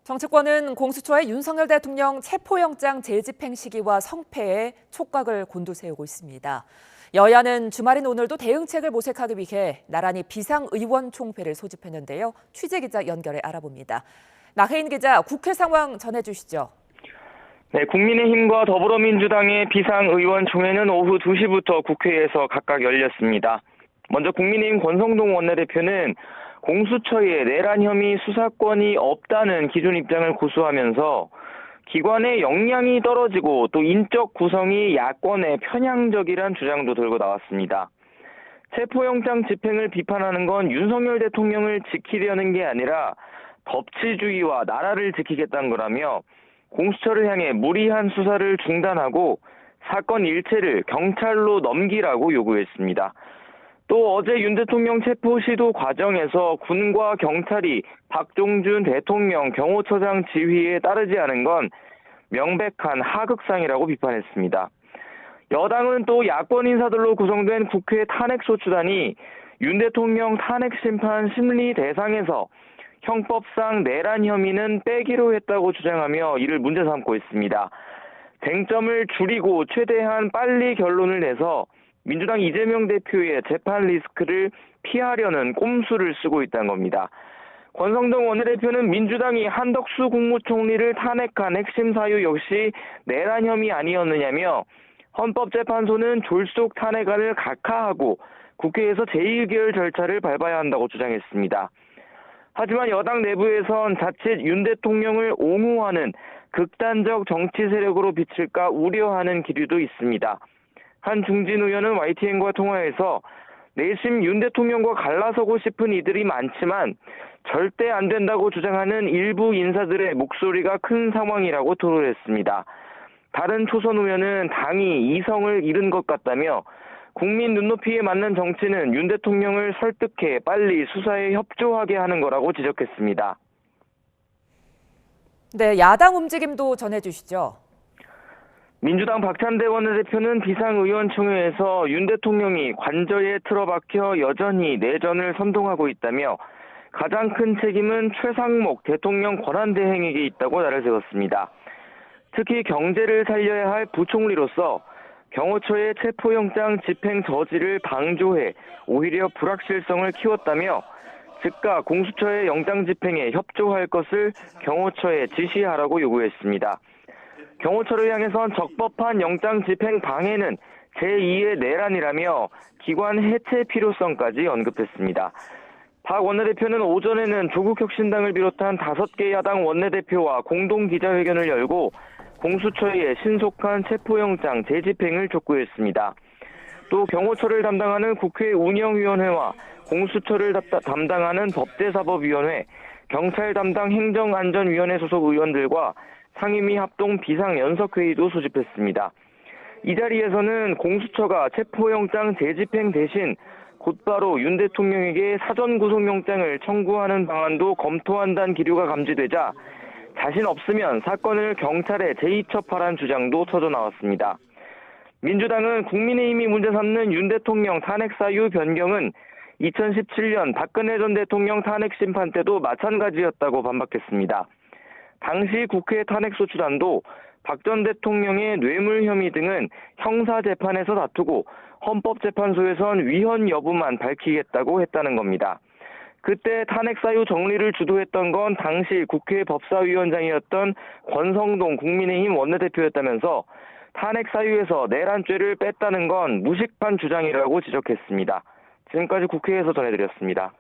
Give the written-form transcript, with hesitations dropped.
정치권은 공수처의 윤석열 대통령 체포영장 재집행 시기와 성패에 촉각을 곤두세우고 있습니다. 여야는 주말인 오늘도 대응책을 모색하기 위해 나란히 비상의원총회를 소집했는데요. 취재기자 연결해 알아봅니다. 나혜인 기자, 국회 상황 전해주시죠. 네, 국민의힘과 더불어민주당의 비상의원총회는 오후 2시부터 국회에서 각각 열렸습니다. 먼저 국민의힘 권성동 원내대표는 공수처에 내란 혐의 수사권이 없다는 기존 입장을 고수하면서 기관의 역량이 떨어지고 또 인적 구성이 야권에 편향적이란 주장도 들고 나왔습니다. 체포영장 집행을 비판하는 건 윤석열 대통령을 지키려는 게 아니라 법치주의와 나라를 지키겠다는 거라며 공수처를 향해 무리한 수사를 중단하고 사건 일체를 경찰로 넘기라고 요구했습니다. 또 어제 윤 대통령 체포 시도 과정에서 군과 경찰이 박종준 대통령 경호처장 지휘에 따르지 않은 건 명백한 하극상이라고 비판했습니다. 여당은 또 야권 인사들로 구성된 국회 탄핵소추단이 윤 대통령 탄핵심판 심리 대상에서 형법상 내란 혐의는 빼기로 했다고 주장하며 이를 문제 삼고 있습니다. 쟁점을 줄이고 최대한 빨리 결론을 내서 민주당 이재명 대표의 재판 리스크를 피하려는 꼼수를 쓰고 있다는 겁니다. 권성동 원내대표는 민주당이 한덕수 국무총리를 탄핵한 핵심 사유 역시 내란 혐의 아니었느냐며 헌법재판소는 졸속 탄핵안을 각하하고 국회에서 제1계열 절차를 밟아야 한다고 주장했습니다. 하지만 여당 내부에선 자칫 윤 대통령을 옹호하는 극단적 정치 세력으로 비칠까 우려하는 기류도 있습니다. 한 중진 의원은 YTN과 통화에서 내심 윤 대통령과 갈라서고 싶은 이들이 많지만 절대 안 된다고 주장하는 일부 인사들의 목소리가 큰 상황이라고 토로했습니다. 다른 초선 의원은 당이 이성을 잃은 것 같다며 국민 눈높이에 맞는 정치는 윤 대통령을 설득해 빨리 수사에 협조하게 하는 거라고 지적했습니다. 네, 야당 움직임도 전해주시죠. 민주당 박찬대 원내대표는 비상의원총회에서 윤 대통령이 관저에 틀어박혀 여전히 내전을 선동하고 있다며 가장 큰 책임은 최상목 대통령 권한대행에게 있다고 날을 세웠습니다. 특히 경제를 살려야 할 부총리로서 경호처의 체포영장 집행 저지를 방조해 오히려 불확실성을 키웠다며 즉각 공수처의 영장 집행에 협조할 것을 경호처에 지시하라고 요구했습니다. 경호처를 향해선 적법한 영장 집행 방해는 제2의 내란이라며 기관 해체 필요성까지 언급했습니다. 박 원내대표는 오전에는 조국혁신당을 비롯한 5개 야당 원내대표와 공동 기자회견을 열고 공수처의 신속한 체포영장 재집행을 촉구했습니다. 또 경호처를 담당하는 국회 운영위원회와 공수처를 담당하는 법제사법위원회, 경찰 담당 행정안전위원회 소속 의원들과 상임위 합동 비상연석회의도 소집했습니다. 이 자리에서는 공수처가 체포영장 재집행 대신 곧바로 윤 대통령에게 사전 구속영장을 청구하는 방안도 검토한다는 기류가 감지되자 자신 없으면 사건을 경찰에 재이첩하라는 주장도 터져나왔습니다. 민주당은 국민의힘이 문제 삼는 윤 대통령 탄핵 사유 변경은 2017년 박근혜 전 대통령 탄핵 심판 때도 마찬가지였다고 반박했습니다. 당시 국회 탄핵소추단도 박 전 대통령의 뇌물 혐의 등은 형사재판에서 다투고 헌법재판소에선 위헌 여부만 밝히겠다고 했다는 겁니다. 그때 탄핵 사유 정리를 주도했던 건 당시 국회 법사위원장이었던 권성동 국민의힘 원내대표였다면서 탄핵 사유에서 내란죄를 뺐다는 건 무식한 주장이라고 지적했습니다. 지금까지 국회에서 전해드렸습니다.